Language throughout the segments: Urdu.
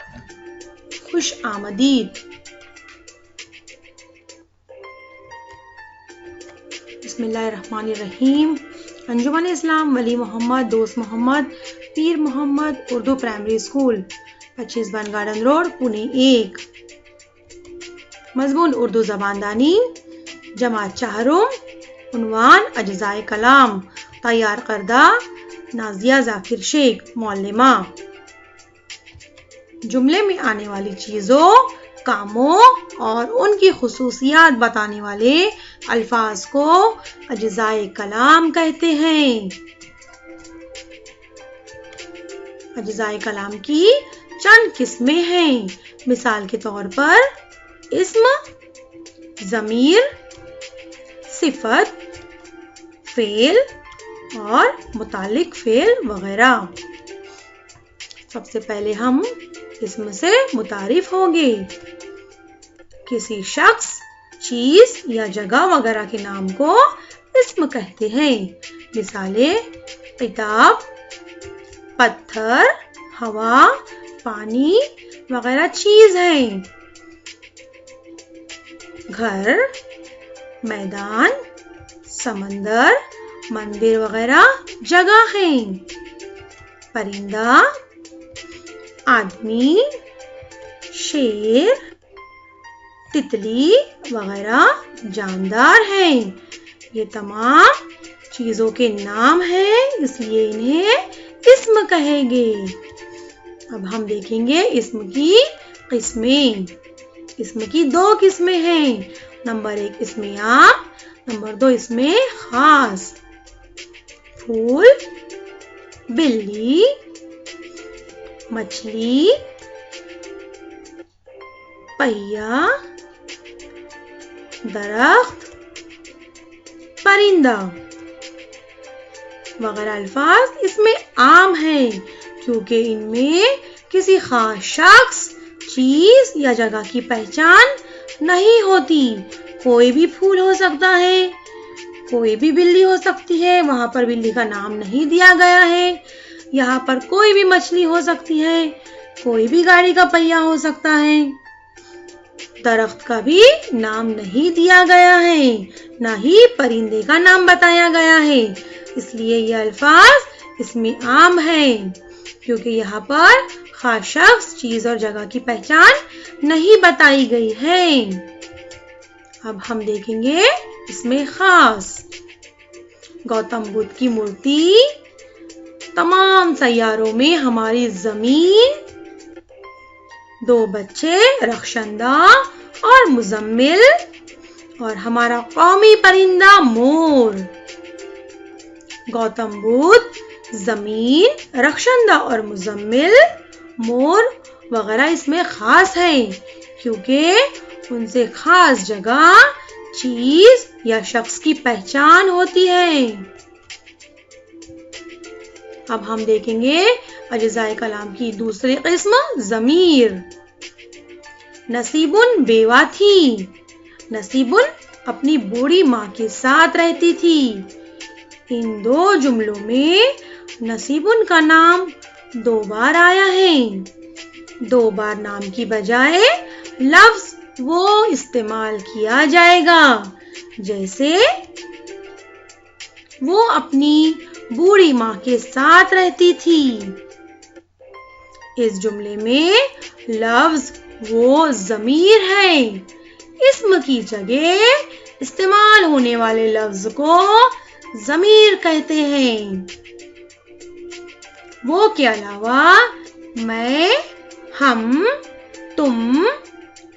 خوش آمدید. بسم اللہ الرحمن الرحیم. انجمن اسلام ولی محمد دوست محمد پیر محمد اردو پرائمری اسکول 25 بن گارڈن روڈ پونے 1. مضمون اردو زبان دانی جماعت چہارم. عنوان اجزائے کلام. تیار کردہ نازیہ ذاکر شیخ معلمہ. جملے میں آنے والی چیزوں، کاموں اور ان کی خصوصیات بتانے والے الفاظ کو اجزائے کلام کہتے ہیں. اجزائے کلام کی چند قسمیں ہیں. مثال کے طور پر اسم، ضمیر، صفت، فعل اور متعلق فعل وغیرہ. سب سے پہلے ہم اسم سے متعارف ہوں گے. کسی شخص، چیز یا جگہ وغیرہ کے نام کو اسم کہتے ہیں. مثالیں کتاب، پتھر، ہوا، پانی وغیرہ چیز ہیں. گھر، میدان، سمندر، مندر وغیرہ جگہ ہیں. پرندہ، آدمی، شیر، تتلی وغیرہ جاندار ہیں. یہ تمام چیزوں کے نام ہیں، اس لیے انہیں اسم کہیں گے. اب ہم دیکھیں گے اسم کی قسمیں. اسم کی 2 قسمیں ہیں. نمبر 1 اسم عام، نمبر 2 اسم خاص. پھول، بلی، مچھلی، پہیا، درخت، پرندہ وغیرہ الفاظ اس میں عام ہیں کیونکہ ان میں کسی خاص شخص، چیز یا جگہ کی پہچان نہیں ہوتی. کوئی بھی پھول ہو سکتا ہے، کوئی بھی بلی ہو سکتی ہے، وہاں پر بلی کا نام نہیں دیا گیا ہے. یہاں پر کوئی بھی مچھلی ہو سکتی ہے، کوئی بھی گاڑی کا پہیا ہو سکتا ہے. درخت کا بھی نام نہیں دیا گیا ہے، نہ ہی پرندے کا نام بتایا گیا ہے. اس لیے یہ الفاظ اس میں عام ہیں کیونکہ یہاں پر خاص شخص، چیز اور جگہ کی پہچان نہیں بتائی گئی ہے. اب ہم دیکھیں گے اس میں خاص. گوتم بدھ کی مورتی، تمام سیاروں میں ہماری زمین، 2 بچے رخشندہ اور مزمل، اور ہمارا قومی پرندہ مور. گوتم بدھ، زمین، رخشندہ اور مزمل، مور وغیرہ اس میں خاص ہیں کیونکہ ان سے خاص جگہ، چیز یا شخص کی پہچان ہوتی ہے. اب ہم دیکھیں گے اجزائے کلام کی دوسری قسم ضمیر. نصیبن بیوہ تھی. نصیبن اپنی بوڑھی ماں کے ساتھ رہتی تھی. ان 2 جملوں میں نصیبن کا نام 2 بار آیا ہے. 2 بار نام کی بجائے لفظ وہ استعمال کیا جائے گا جیسے وہ اپنی بوڑھی ماں کے ساتھ رہتی تھی. اس جملے میں لفظ وہ ضمیر ہے. اسم کی جگہ استعمال ہونے والے لفظ کو ضمیر کہتے ہیں. وہ کے علاوہ میں، ہم، تم،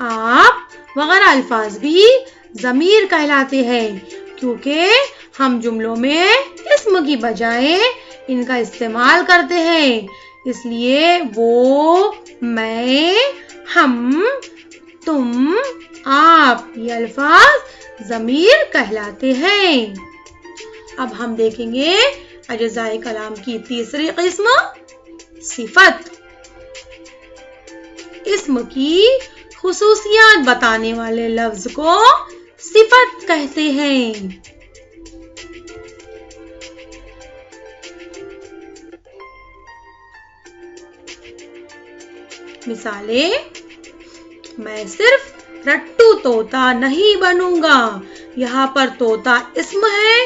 آپ وغیرہ الفاظ بھی ضمیر کہلاتے ہیں کیونکہ ہم جملوں میں اسم کی بجائے ان کا استعمال کرتے ہیں. اس لیے وہ، میں، ہم، تم، آپ یہ الفاظ ضمیر کہلاتے ہیں. اب ہم دیکھیں گے اجزائے کلام کی تیسری قسم صفت. اسم کی خصوصیات بتانے والے لفظ کو صفت کہتے ہیں. مثالیں، میں صرف رٹو طوطا نہیں بنوں گا. یہاں پر طوطا اسم ہے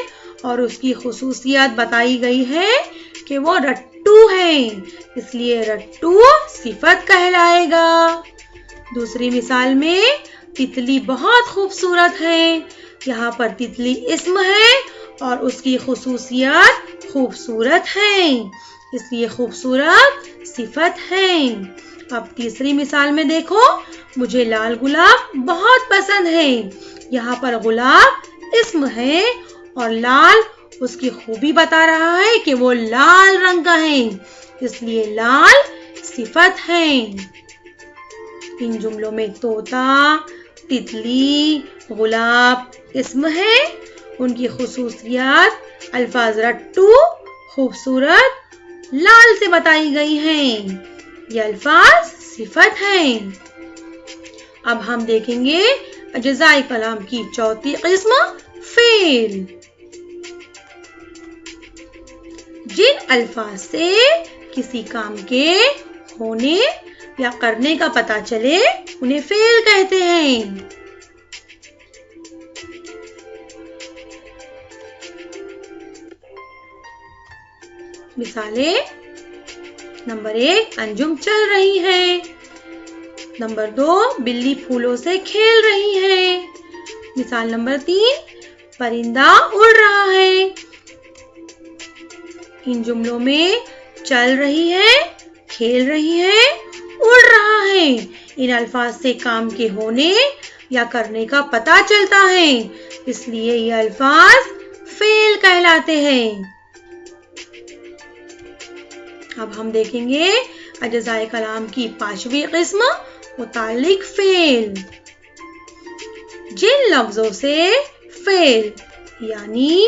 اور اس کی خصوصیات بتائی گئی ہے کہ وہ رٹو ہے، اس لیے رٹو صفت کہلائے گا. دوسری مثال میں تتلی بہت خوبصورت ہے. یہاں پر تتلی اسم ہے اور اس کی خصوصیات خوبصورت ہیں، اس لیے خوبصورت صفت ہے. اب تیسری مثال میں دیکھو، مجھے لال گلاب بہت پسند ہے. یہاں پر گلاب اسم ہے اور لال اس کی خوبی بتا رہا ہے کہ وہ لال رنگ کا ہے، اس لیے لال صفت ہے. ان جملوں میں طوطا، تتلی، گلاب اسم ہے، ان کی خصوصیات الفاظ رٹو، خوبصورت، لال سے بتائی گئی ہیں. یہ الفاظ صفت ہیں. اب ہم دیکھیں گے اجزائے کلام کی چوتھی قسم، فعل. جن الفاظ سے کسی کام کے ہونے یا کرنے کا پتہ چلے انہیں فعل کہتے ہیں. مثالیں، نمبر 1 انجم چل رہی ہے. نمبر 2 بلی پھولوں سے کھیل رہی ہے. مثال نمبر 3 پرندہ اڑ رہا ہے. ان جملوں میں چل رہی ہے، کھیل رہی ہے، اڑ رہا ہے، ان الفاظ سے کام کے ہونے یا کرنے کا پتہ چلتا ہے، اس لیے یہ الفاظ فعل کہلاتے ہیں. اب ہم دیکھیں گے اجزائے کلام کی پانچویں قسم، متعلق فعل. جن لفظوں سے فعل یعنی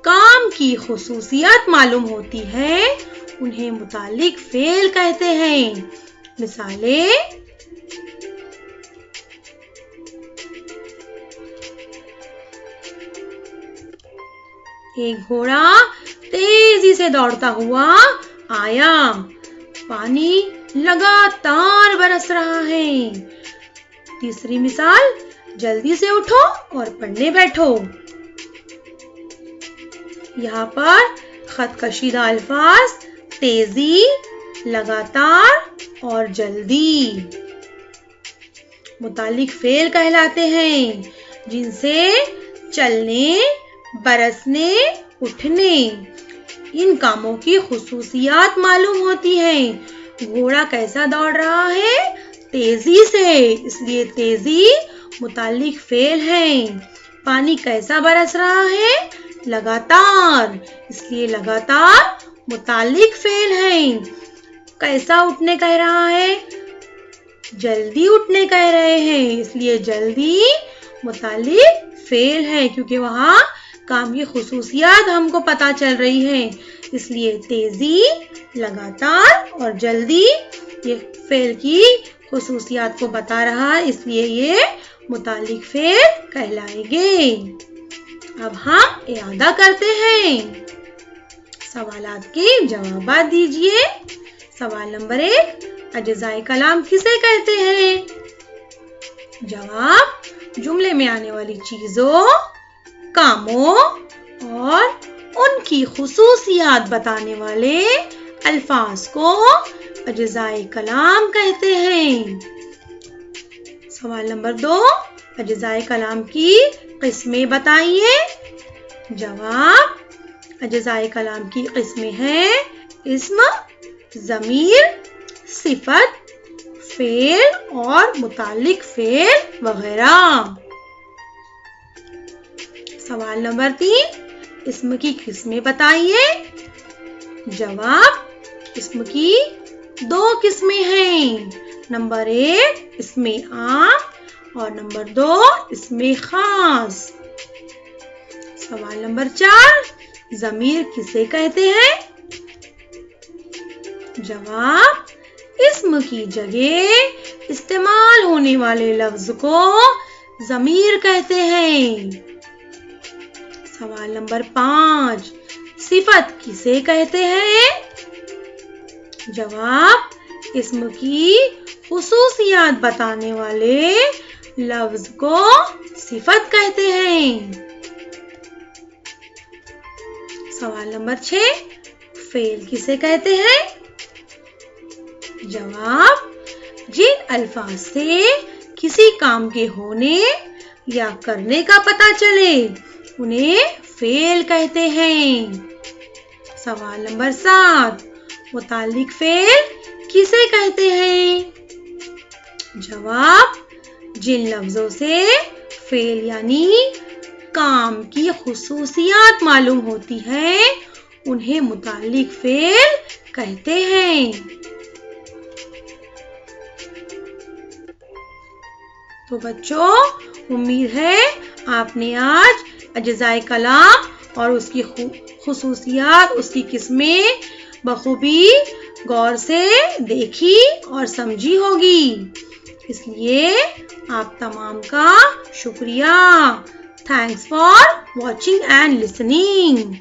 کام کی خصوصیات معلوم ہوتی ہے انہیں متعلق فعل کہتے ہیں. مثالیں، ایک گھوڑا تیزی سے دوڑتا ہوا آیا. پانی لگاتار برس رہا ہے. تیسری مثال، جلدی سے اٹھو اور پڑھنے بیٹھو. یہاں پر خط کشیدہ الفاظ تیزی، لگاتار اور جلدی متعلق فعل کہلاتے ہیں، جن سے چلنے، برسنے، اٹھنے ان کاموں کی خصوصیات معلوم ہوتی ہیں. گھوڑا کیسا دوڑ رہا ہے؟ تیزی سے، اس لیے تیزی متعلق فعل ہے. پانی کیسا برس رہا ہے؟ لگاتار، اس لیے لگاتار متعلق فعل ہے. کیسا اٹھنے کہہ رہا ہے؟ جلدی اٹھنے کہہ رہے ہیں، اس لیے جلدی متعلق فعل ہے، کیونکہ وہاں کام کی خصوصیات ہم کو پتہ چل رہی ہیں، اس لیے تیزی، لگاتار اور جلدی یہ فعل کی خصوصیات کو بتا رہا ہے، اس لیے یہ متعلق فعل کہلائیں گے. اب ہم اعادہ کرتے ہیں. سوالات کے جوابات دیجیے. سوال نمبر 1، اجزائے کلام کسے کہتے ہیں؟ جواب، جملے میں آنے والی چیزوں، کاموں اور ان کی خصوصیات بتانے والے الفاظ کو اجزائے کلام کہتے ہیں. سوال نمبر 2، اجزائے کلام کی قسمیں بتائیے. جواب، اجزائے کلام کی قسمیں ہیں اسم، ضمیر، صفت، فعل اور متعلق فعل وغیرہ. سوال نمبر 3، اسم کی قسمیں بتائیے. جواب، اسم کی 2 قسمیں ہیں. نمبر 1 اسم عام اور نمبر 2 اسم خاص. سوال نمبر 4، ضمیر کسے کہتے ہیں؟ جواب، اسم کی جگہ استعمال ہونے والے لفظ کو ضمیر کہتے ہیں. سوال نمبر 5، صفت کسے کہتے ہیں؟ جواب، اسم کی خصوصیات بتانے والے لفظ کو صفت کہتے ہیں۔ سوال نمبر 6، فعل کسے کہتے ہیں؟ جواب، جن الفاظ سے کسی کام کے ہونے یا کرنے کا پتہ چلے انہیں فعل کہتے ہیں۔ سوال نمبر 7، متعلق فعل کسے کہتے ہیں؟ جواب، جن لفظوں سے فعل یعنی کام کی خصوصیات معلوم ہوتی ہیں انہیں متعلق فعل کہتے ہیں۔ تو بچوں، امید ہے آپ نے آج اجزائے کلام اور اس کی خصوصیات، اس کی قسمیں بخوبی غور سے دیکھی اور سمجھی ہوگی۔ اس لیے آپ تمام کا شکریہ۔ Thanks for watching and listening.